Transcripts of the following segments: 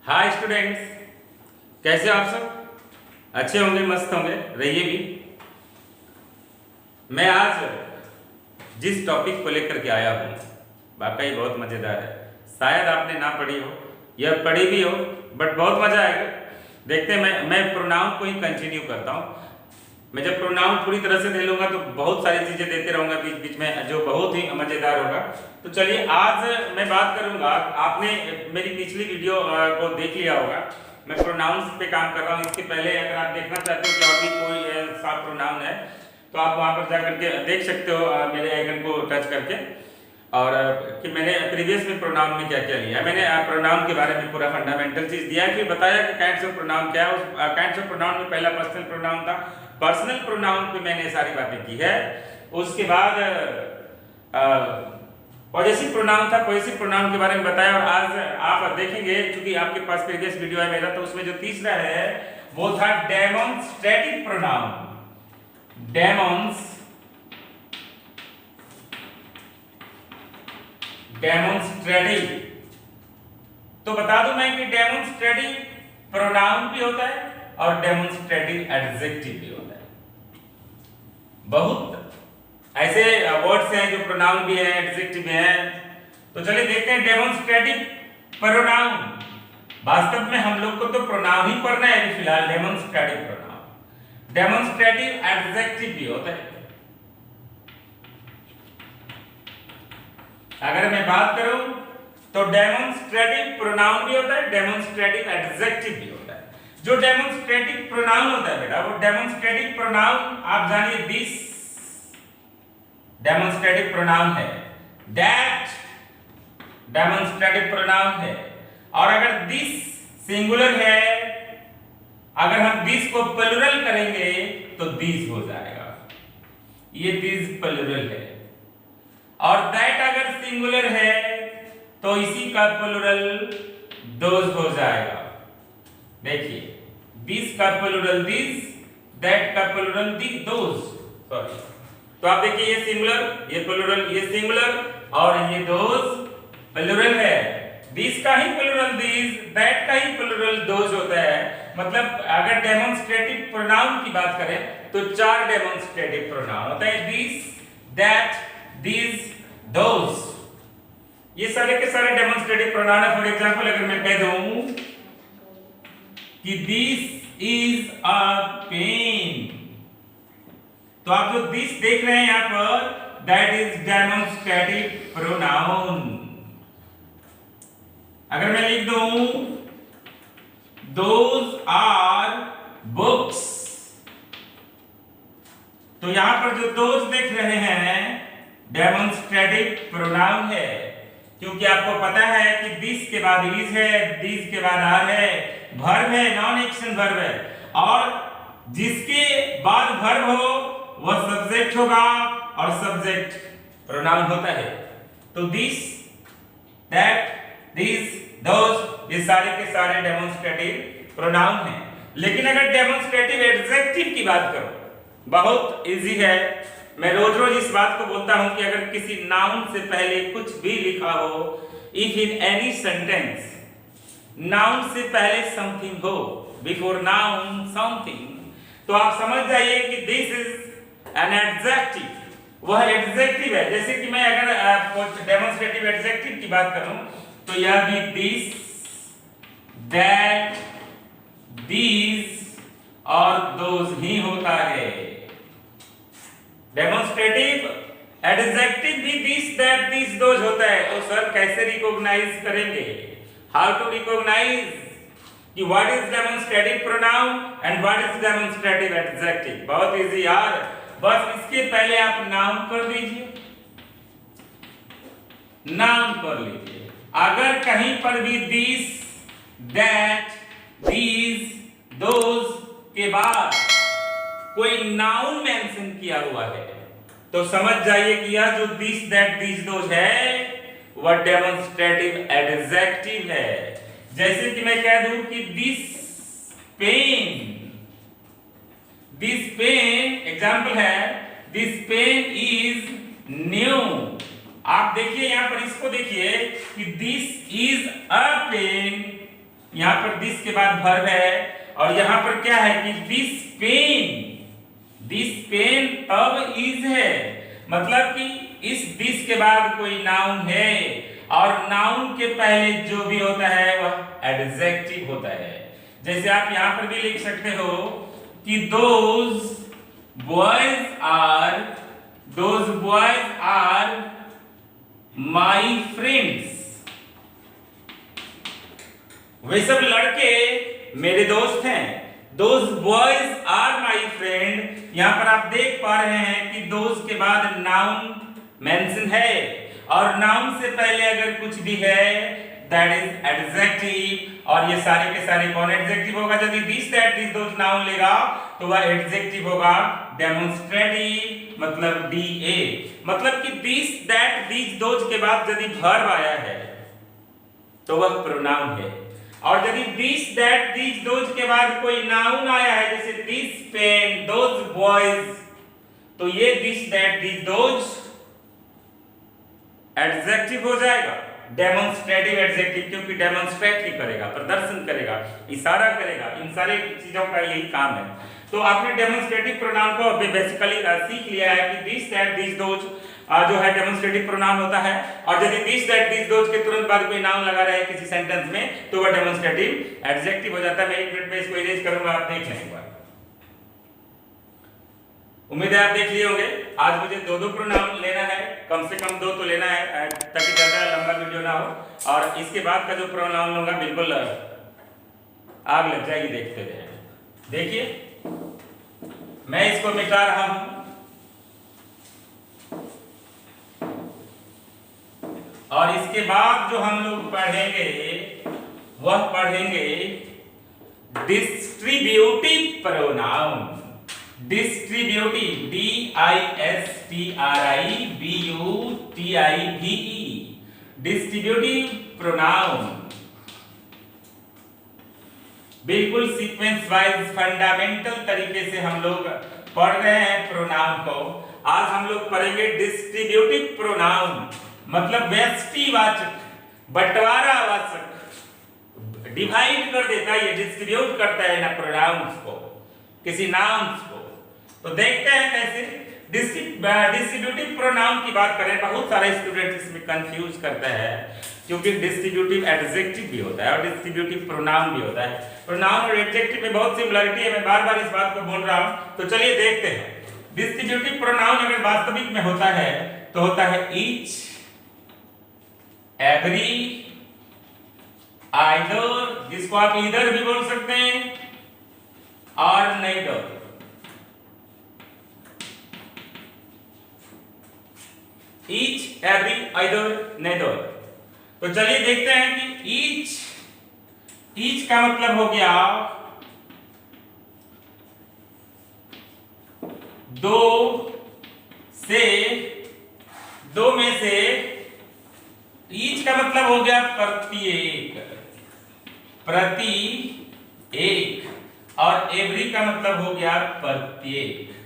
Hi students, कैसे हो आप सब? अच्छे होंगे, मस्त होंगे, रहिए भी। मैं आज जिस टॉपिक को लेकर के आया हूँ वाकई बहुत मज़ेदार है। शायद आपने ना पढ़ी हो या पढ़ी भी हो, बट बहुत मज़ा आएगा। देखते हैं, मैं प्रोनाउन को ही कंटिन्यू करता हूँ। मैं जब प्रोनाउन पूरी तरह से दे लूँगा तो बहुत सारी चीज़ें देते रहूँगा बीच बीच में, जो बहुत ही मज़ेदार होगा। तो चलिए, आज मैं बात करूँगा। आपने मेरी पिछली वीडियो को देख लिया होगा। मैं प्रोनाउंस पे काम कर रहा हूँ। इसके पहले अगर आप देखना चाहते हो कि और भी कोई साफ प्रोनाउन है तो आप वहाँ पर जा करके देख सकते हो, मेरे आइकन को टच करके, और कि मैंने प्रीवियस में प्रोनाउन में क्या क्या लिया है। मैंने प्रोनाउन के बारे में पूरा फंडामेंटल चीज़ दिया है, फिर बताया कि काइंड्स ऑफ प्रोनाउन क्या है। उस काइंड्स ऑफ प्रोनाउन में पहला पर्सनल प्रोनाउन था। पर्सनल प्रोनाउन पे मैंने सारी बातें की है। उसके बाद पॉजेसिव प्रोनाउन था, पॉजेसिव प्रोनाउन के बारे में बताया। और आज आप देखेंगे, चूंकि आपके पास प्रीवियस वीडियो है मेरा, तो उसमें जो तीसरा है वो था डेमोन्स्ट्रेटिव प्रोनाउन। डेमोन्स्ट्रेटिव, तो बता दूं मैं कि डेमोन्स्ट्रेटिव प्रोनाउन भी होता है और डेमोन्स्ट्रेटिव एडजेक्टिव भी होता है। बहुत ऐसे वर्ड्स हैं जो प्रोनाउन भी है, एडजेक्टिव भी है। तो चलिए देखते हैं डेमोन्स्ट्रेटिव प्रोनाउन। वास्तव में हम लोग को तो प्रोनाउन ही पढ़ना है अभी फिलहाल। डेमोन्स्ट्रेटिव प्रोनाउन, डेमोन्स्ट्रेटिव एडजेक्टिव भी होता है। अगर मैं बात करूं तो डेमोन्स्ट्रेटिव प्रोनाउन भी होता है, डेमोन्स्ट्रेटिव एडजेक्टिव भी होता है। जो डेमोन्स्ट्रेटिव प्रोनाउन होता है बेटा, वो डेमोन्स्ट्रेटिव प्रोनाउन आप जानिए दिस डेमोन्स्ट्रेटिव प्रोनाउन है, दैट डेमोन्स्ट्रेटिव प्रोनाउन है। और अगर दिस सिंगुलर है, अगर हम दिस को प्लुरल करेंगे तो दिस हो जाएगा, ये दिस प्लुरल है। और दैट अगर सिंगुलर है तो इसी का प्लुरल दोज हो जाएगा। देखिए, दिस का प्लुरल दिस, दैट का प्लुरल दोज। सॉरी, तो आप देखिए, ये सिंगुलर, ये प्लुरल, ये सिंगुलर और ये दोज प्लुरल है। दिस का ही प्लुरल दिस, दैट का ही प्लुरल दोज होता है। मतलब अगर डेमोन्स्ट्रेटिव प्रोनाउन की बात करें तो 4 डेमोन्स्ट्रेटिव प्रोनाउन होता है, दिस, दैट, दिस, दोज। ये सारे के सारे डेमोन्स्ट्रेटिव प्रोनाउन है। फॉर एग्जांपल, अगर मैं कह दूं कि दिस इज अ पेन, तो आप जो दिस देख रहे हैं यहां पर, दैट इज डेमोन्स्ट्रेटिव प्रोनाउन। अगर मैं लिख दूं दोज आर बुक्स, तो यहां पर जो दोज देख रहे हैं डेमोन्स्ट्रेटिव प्रोनाउन है, क्योंकि आपको पता है कि दिस के बाद इज है, दिस के बाद आर है, वर्ब है, नॉन एक्शन वर्ब है, और जिसके बाद वर्ब हो वह सब्जेक्ट होगा और सब्जेक्ट प्रोनाउन होता है। तो दिस, दैट, दिस, दोज, ये सारे के सारे डेमोन्स्ट्रेटिव प्रोनाउन हैं। लेकिन अगर डेमोन्स्ट्रेटिव एडजेक्टिव की बात करो, बहुत इजी है। मैं रोज रोज इस बात को बोलता हूं कि अगर किसी नाउन से पहले कुछ भी लिखा हो, if in any sentence noun से पहले समथिंग हो, बिफोर नाउन समथिंग, तो आप समझ जाइए कि दिस इज एन एडजेक्टिव, वह एडजेक्टिव है। जैसे कि मैं अगर डेमोन्स्ट्रेटिव एडजेक्टिव की बात करूं तो यह भी दिस, दैट, दीज और दोज ही होता है। डेमोन्स्ट्रेटिव एडजेक्टिव भी दिस, दैट, दिस, दोज होता है। तो सर कैसे रिकॉग्नाइज करेंगे? हाउ टू रिकॉग्नाइज कि what is demonstrative pronoun and what is demonstrative adjective? बहुत इजी यार, बस इसके पहले आप नाउन कर लीजिए, नाउन कर लीजिए। अगर कहीं पर भी दिस, दैट, दीज, दोज के बाद कोई नाउन मेंशन किया हुआ है तो समझ जाइए कि यह जो दिस, दैट, दीज, दोज है वह डेमोन्स्ट्रेटिव एडजेक्टिव है। जैसे कि मैं कह दूं कि this pen, this pen example है, दिस पेन इज न्यू। आप देखिए यहां पर, इसको देखिए कि दिस इज अ पेन यहाँ पर दिस के बाद वर्ब है, और यहाँ पर क्या है कि दिस पेन तब इज है, मतलब कि इस दिस के बाद कोई नाउन है, और नाउन के पहले जो भी होता है वह एडजेक्टिव होता है। जैसे आप यहाँ पर भी लिख सकते हो कि those boys are my friends, वे सब लड़के मेरे दोस्त हैं। Those boys are my friend, यहां पर आप देख पा रहे हैं कि दोज के बाद नाउन मेंशन है, और नाउन से पहले अगर कुछ भी है दैट इज एडजेक्टिव, और ये सारे के सारे कौन एडजेक्टिव होगा? यदि this that this those noun लेगा तो वह एडजेक्टिव होगा डेमोन्स्ट्रेटिव, मतलब DA, मतलब कि दिस दैट दिस दोज के बाद यदि वर्ब आया है तो वह प्रोनाउन है, और यदि दिस दैट दिस दोज के बाद कोई नाउन आया है जैसे दिस पेन दोज बॉयज, तो ये this that this those adjective हो जाएगा, डेमोन्स्ट्रेटिव एडजेक्टिव, क्योंकि डेमोन्स्ट्रेट ही करेगा, प्रदर्शन करेगा, इशारा करेगा, इन सारे चीजों का यही काम है। तो आपने डेमोन्स्ट्रेटिव प्रोनाउन को बेसिकली सीख लिया है कि दिस दैट दिस दोज जो है डेमोन्स्ट्रेटिव प्रोनाउन होता है, और यदि दिस दैट दिस दोज के तुरंत बाद कोई नाउन लगा रहे किसी सेंटेंस में तो वह डेमोन्स्ट्रेटिव एडजेक्टिव हो जाता है। मैं एक मिनट में इसको इरेज करूंगा, आप देख लें एक बार। उम्मीद है आप देख लिए होंगे। आज मुझे दो प्रोनाउन लेना है, कम से कम 2 तो लेना है ताकि ज्यादा लंबा वीडियो ना हो, और इसके बाद का जो प्रोनाउन लूंगा बिल्कुल आग लग जाएगी देखते हुए। देखिए मैं इसको मिटा रहा हूं, और इसके बाद जो हम लोग पढ़ेंगे वह पढ़ेंगे distributive pronoun. Distributive, DISTRIBUTIVE, distributive pronoun. बिल्कुल सीक्वेंस वाइज फंडामेंटल तरीके से हम लोग पढ़ रहे हैं प्रोनाउन को। आज हम लोग पढ़ेंगे डिस्ट्रीब्यूटिव प्रोनाउन, मतलब व्यष्टिवाचक, बंटवारावाचक, डिवाइड कर देता है, ये डिस्ट्रीब्यूट करता है ना प्रोनाउंस को, किसी नाउन्स को। तो देखते हैं कैसे डिस्ट्रीब्यूटिव प्रोनाउन की बात करें। बहुत सारे स्टूडेंट इसमें कंफ्यूज करते हैं, क्योंकि डिस्ट्रीब्यूटिव एडजेक्टिव भी होता है और डिस्ट्रीब्यूटिव प्रोनाउन भी होता है। प्रोनाउन और एडजेक्टिव में बहुत सिमिलरिटी है, मैं बार-बार इस बात को बोल रहा हूं। तो चलिए देखते हैं। डिस्ट्रीब्यूटिव प्रोनाउन अगर वास्तविक में होता है तो होता है ईच, एवरी, आइदर, जिसको आप ईदर भी बोल सकते हैं, और neither. Each, every, either, neither. तो चलिए देखते हैं कि ईच का मतलब हो गया दो में से, ईच का मतलब हो गया प्रत्येक, और एवरी का मतलब हो गया प्रत्येक।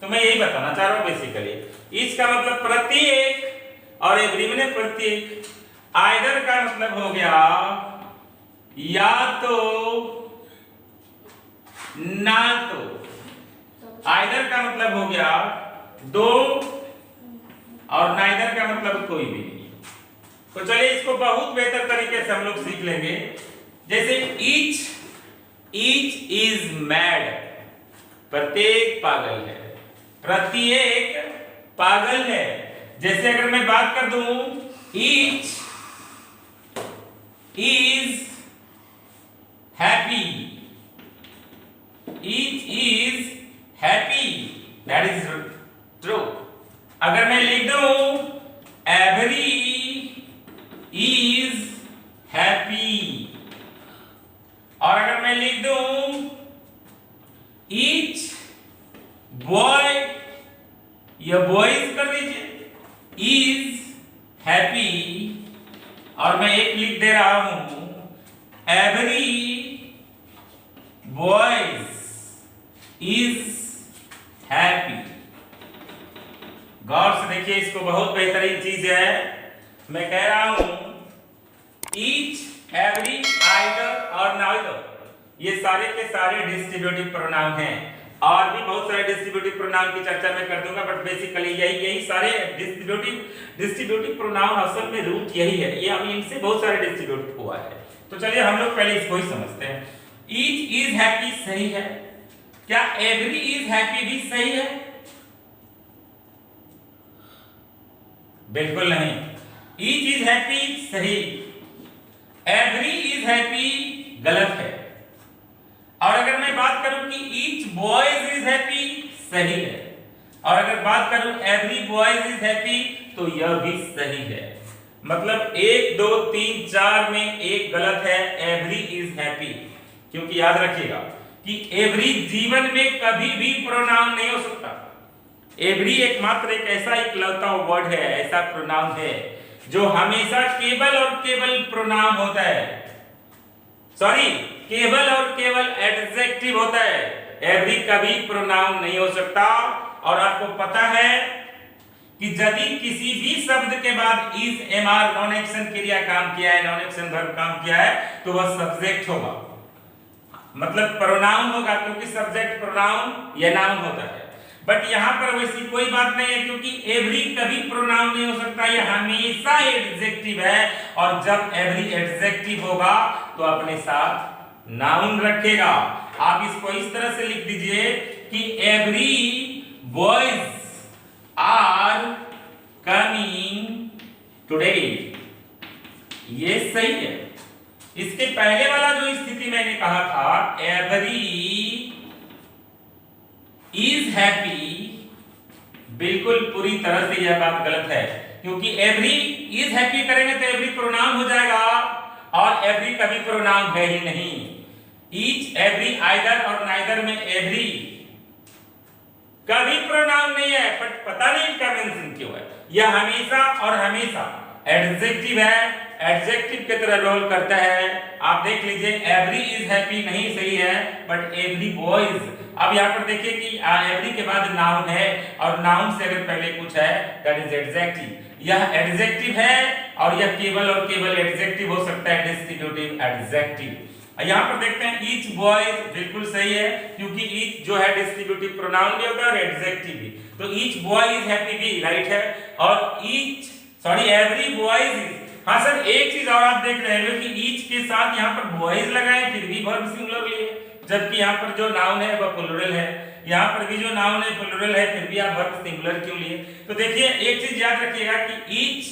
तो मैं यही बताना चाह रहा हूं बेसिकली। ईच का मतलब प्रत्येक और एवरी में प्रत्येक। आइदर का मतलब हो गया या तो ना तो। आइदर का मतलब हो गया दो, और नाइदर का मतलब कोई भी नहीं। तो चलिए इसको बहुत बेहतर तरीके से हम लोग सीख लेंगे। जैसे ईच इज मैड, प्रत्येक पागल है, प्रत्येक पागल है। जैसे अगर मैं बात कर दूं each is happy, each is happy, that is true. अगर मैं लिख दूं एवरी इज हैप्पी, और अगर मैं लिख दूं ईच बॉय, या बॉयज कर दीजिए, इज हैप्पी, और मैं एक लिख दे रहा हूं एवरी बॉयज इज हैप्पी। गौर से देखिए, इसको बहुत बेहतरीन चीज है। मैं कह रहा हूं ईच एवरी, आइदर और नाइदर, ये सारे के सारे डिस्ट्रीब्यूटिव प्रोनाउन हैं। और भी बहुत सारे डिस्ट्रीब्यूटिव प्रोनाउन की चर्चा मैं कर दूंगा, बट बेसिकली यही सारे डिस्ट्रीब्यूटिव प्रोनाउन असल में रूट यही है, ये हम इनसे बहुत सारे डिस्ट्रीब्यूट हुआ है। तो चलिए हम लोग पहले इसको ही समझते हैं। ईच इज हैप्पी सही है क्या? एवरी इज हैप्पी भी सही है? बिल्कुल नहीं। ईच इज हैप्पी सही, एवरी इज हैप्पी गलत है। और अगर मैं बात करूं कि ईच बॉयज इज हैप्पी सही है, और अगर बात करूं एवरी बॉयज इज हैप्पी तो यह भी सही है। मतलब 1 2 3 4 में एक गलत है, एवरी इज हैप्पी। क्योंकि याद रखिएगा कि एवरी जीवन में कभी भी प्रोनाउन नहीं हो सकता। एवरी एकमात्र एक ऐसा इकलौता वर्ड है, ऐसा प्रोनाउन है जो हमेशा केवल और केवल प्रोनाउन होता है, सॉरी केवल और केवल एडजेक्टिव होता है। एवरी कभी प्रोनाउन नहीं हो सकता। और आपको पता है कि यदि किसी भी शब्द के बाद is, am are, non action क्रिया काम किया है, नॉन एक्शन वर्ब काम किया है, तो वह सब्जेक्ट होगा, मतलब प्रोनाउन होगा, क्योंकि सब्जेक्ट प्रोनाउन या नाउन होता है। बट यहां पर वैसी कोई बात नहीं है, क्योंकि एवरी कभी प्रोनाउन नहीं हो सकता, यह हमेशा एडजेक्टिव है। और जब एवरी एडजेक्टिव होगा तो अपने साथ नाउन रखेगा। आप इसको इस तरह से लिख दीजिए कि every boys are coming today, ये सही है। इसके पहले वाला जो स्थिति मैंने कहा था, एवरी इज हैप्पी, बिल्कुल पूरी तरह से यह बात गलत है, क्योंकि एवरी इज हैप्पी करेंगे तो एवरी प्रोनाउन हो जाएगा, और एवरी कभी प्रोनाउन है ही नहीं। ईच, एवरी, आइदर और नाइदर में एवरी कभी प्रोनाउन नहीं है, बट पता नहीं इसका मेंशन क्यों है। यह हमेशा और हमेशा एडजेक्टिव है, एडजेक्टिव की तरह रोल करता है। आप देख लीजिए, एवरी इज हैप्पी नहीं सही है, बट एवरी बॉयज। अब यहाँ पर देखिए कि एवरी के बाद नाउन है, और नाउन से अगर पहले कुछ है दैट इज एडजेक्टिव। यह एडजेक्टिव है, और यह केवल और केवल एडजेक्टिव हो सकता है, डिस्ट्रीब्यूटिव एडजेक्टिव। यहाँ पर देखते हैं ईच बॉयज, बिल्कुल सही है, क्योंकि ईच जो है डिस्ट्रीब्यूटिव प्रोनाउन भी होता है और एडजेक्टिव भी। तो ईच बॉय इज हैप्पी भी राइट है, और एवरी बॉयज इज, हाँ सर एक चीज और आप देख रहे हैं कि ईच के साथ यहाँ पर बॉयज लगाए फिर भी वर्ब सिंगुलर लिए, जबकि यहाँ पर जो नाउन है वह प्लूरल है। यहाँ पर भी जो नाउन है प्लूरल है, फिर भी आप वर्ब सिंगुलर क्यों लिए? तो देखिए एक चीज याद रखिएगा कि ईच,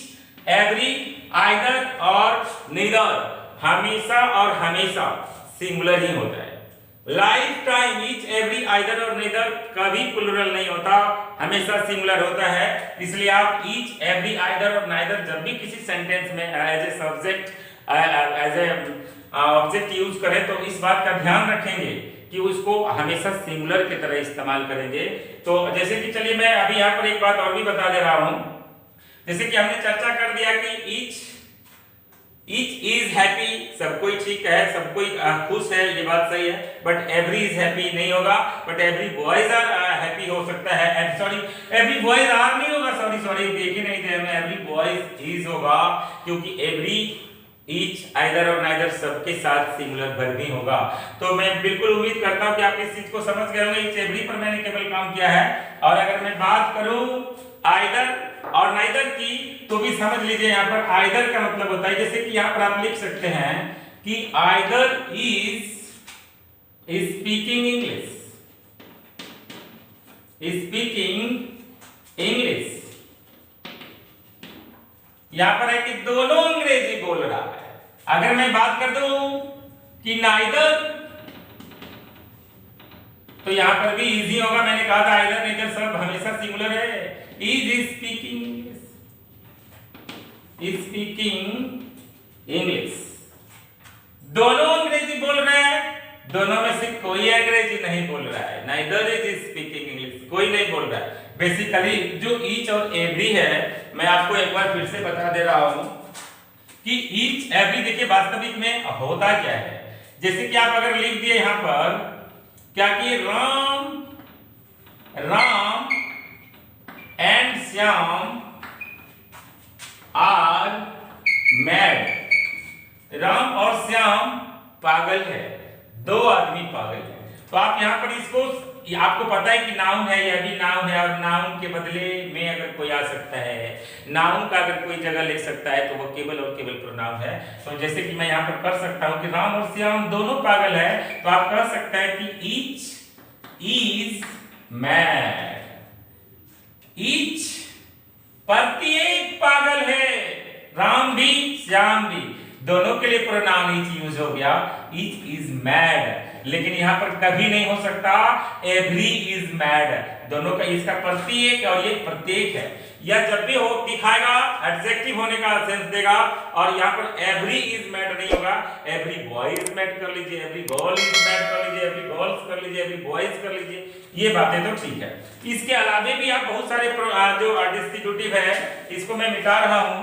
एवरी, आइदर और नीदर हमेशा और हमेशा सिंगुलर ही होता है। Life time each, every, either और नीदर कभी प्लूरल नहीं होता, हमेशा सिंगुलर होता है। इसलिए आप ईच, एवरी, आइदर और नाइदर जब भी किसी सेंटेंस में as a subject, as a object use करें तो इस बात का ध्यान रखेंगे कि उसको हमेशा सिंगुलर की तरह इस्तेमाल करेंगे। तो जैसे कि चलिए मैं अभी यहाँ पर एक बात और भी बता दे रहा हूं, जैसे कि हमने चर्चा कर दिया कि ईच इज हैप्पी, सब कोई ठीक है, सब कोई खुश है, ये बात सही है, बट एवरी इज हैप्पी नहीं होगा, but every boys are happy हो सकता है, सॉरी एवरी बॉयज आर नहीं होगा, सॉरी देखे नहीं थे हमें, एवरी बॉयज इज होगा, क्योंकि एवरी, ईच, आइदर और नाइदर सबके साथ सिंगुलर वर्ब ही होगा। तो मैं बिल्कुल उम्मीद करता हूं कि आप इस चीज को समझ गए होंगे। ईच, एवरी पर मैंने केवल काम किया है, और अगर मैं बात करूं आइदर और नाइदर की, तो भी समझ लीजिए यहाँ पर आइदर का मतलब होता है, जैसे कि यहाँ पर आप लिख सकते हैं कि आइदर इज स्पीकिंग इंग्लिश, यहां पर है कि दोनों अंग्रेजी बोल रहा है। अगर मैं बात कर दूं कि नाइदर, तो यहां पर भी इजी होगा, मैंने कहा था आइदर नाइदर सब हमेशा सिंगुलर है। इज स्पीकिंग इंग्लिश, दोनों अंग्रेजी बोल रहे हैं, दोनों में से कोई अंग्रेजी नहीं बोल रहा है। नाइदर इज स्पीकिंग इंग्लिश, कोई नहीं बोल रहा है। बेसिकली जो ईच और एवरी है, मैं आपको एक बार फिर से बता दे रहा हूं कि ईच, एवरी देखिए वास्तविक में होता क्या है। जैसे कि आप अगर लिख दिए यहां पर क्या कि Ram and Shyam are mad, Ram और श्याम पागल है, दो आदमी पागल है। तो आप यहाँ पर इसको, आपको पता है कि नाउन है, यह भी नाउन है, और नाउन के बदले में अगर कोई आ सकता है, नाउन का अगर कोई जगह ले सकता है तो वो केवल और केवल प्रोनाउन है। तो जैसे कि मैं यहाँ पर कर सकता हूँ कि राम और श्याम दोनों पागल है, तो आप कह सकते हैं कि ईच इज मैड। ईच प्रत्येक पागल है, राम भी श्याम भी, दोनों के लिए प्रोनाउन ईच यूज हो गया, ईच इज मैड। लेकिन यहाँ पर कभी नहीं हो सकता एवरी इज मैड, दोनों का इसका प्रत्येक और ये प्रत्येक है। यह जब भी हो दिखाएगा एडजेक्टिव होने का सेंस देगा, और यहाँ पर एवरी इज मैड नहीं होगा, एवरी बॉय इज मैड कर लीजिए, एवरी गर्ल इज मैड कर लीजिए, एवरी गर्ल्स कर लीजिए, एवरी बॉयज कर लीजिए, ये बातें तो ठीक है। इसके अलावे भी आप बहुत सारे जो डिस्ट्रीब्यूटिव है इसको मैं मिटा रहा हूँ,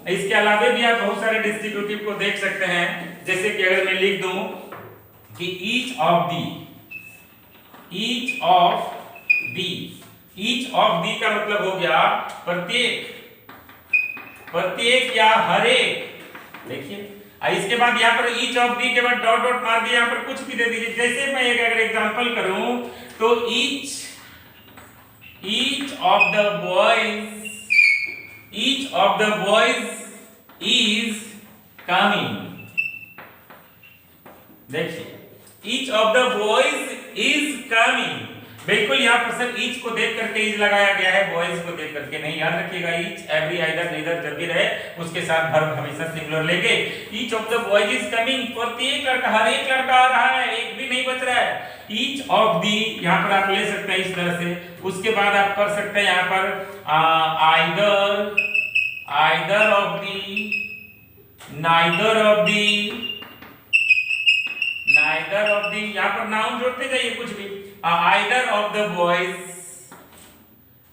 इसके अलावे भी आप बहुत सारे डिस्ट्रीब्यूटिव को देख सकते हैं। जैसे कि अगर मैं लिख दूं कि ईच ऑफ दी का मतलब हो गया प्रत्येक, प्रत्येक या हर एक। देखिए इसके बाद यहाँ पर ईच ऑफ दी के बाद डॉट डॉट मार दिया, यहाँ पर कुछ भी दे दीजिए। जैसे मैं एक अगर एग्जांपल करूं तो each of the boys is coming. देखिए each of the boys is coming, बिल्कुल यहाँ पर सर ईच को देख करके इज लगाया गया है, बॉयज को देख करके नहीं। याद रखिएगा ईच, एवरी, आइदर, नीदर जब भी रहे उसके साथ वर्ब हमेशा सिंगुलर लेके। Each of the boys is coming, प्रत्येक लड़का, हर एक लड़का आ रहा है, एक भी नहीं बच रहा है। ईच ऑफ दी यहाँ पर आप ले सकते हैं इस तरह से। उसके बाद आप कर सकते हैं यहाँ पर either of the, neither of the, neither of the, यहाँ पर नाउन जोड़ते जाइए कुछ भी। Either of the boys,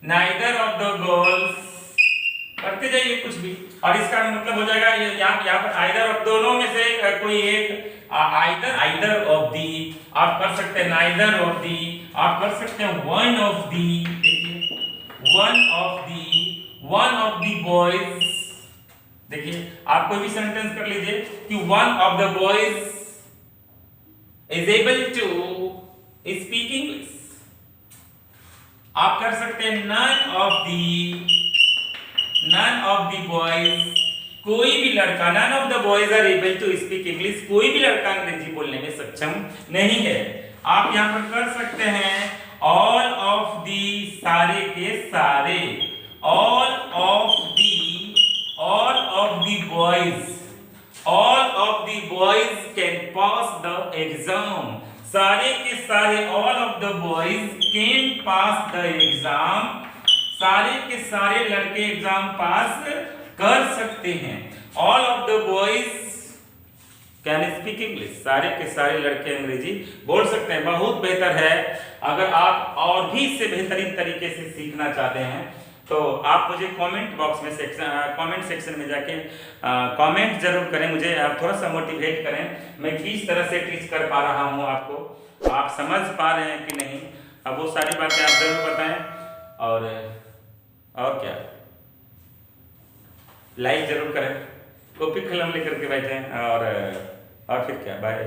neither of the girls, करते जाइए कुछ भी, और इसका मतलब हो जाएगा यहाँ पर आइदर ऑफ, दोनों में से कोई एक। आइदर ऑफ दी आप कर सकते हैं, नाइदर ऑफ दी आप कर सकते हैं, वन ऑफ दी, देखिए वन ऑफ दी बॉयज। देखिए आप कोई भी सेंटेंस कर लीजिए कि one of the boys is able to speak English। आप कर सकते हैं none of the boys, कोई भी लड़का, none of the boys are able to speak English, कोई भी लड़का अंग्रेजी बोलने में सक्षम नहीं है। आप यहाँ पर कर सकते हैं all of the, सारे के सारे, all of the boys can pass the exam, सारे के सारे all of the boys can pass the exam, सारे के सारे लड़के एग्जाम पास कर सकते हैं। all of the boys can speak English, सारे के सारे लड़के अंग्रेजी बोल सकते हैं। बहुत बेहतर है, अगर आप और भी इससे बेहतरीन तरीके से सीखना चाहते हैं तो आप मुझे कमेंट बॉक्स में कमेंट सेक्शन में जाके कमेंट जरूर करें, मुझे आप थोड़ा सा मोटिवेट करें मैं किस तरह से टीच कर पा रहा हूँ आपको, आप समझ पा रहे हैं कि नहीं। अब वो सारी बातें आप जरूर बताएं, और क्या, लाइक जरूर करें, कॉपी कलम लेकर के बैठें, और फिर क्या, बाय।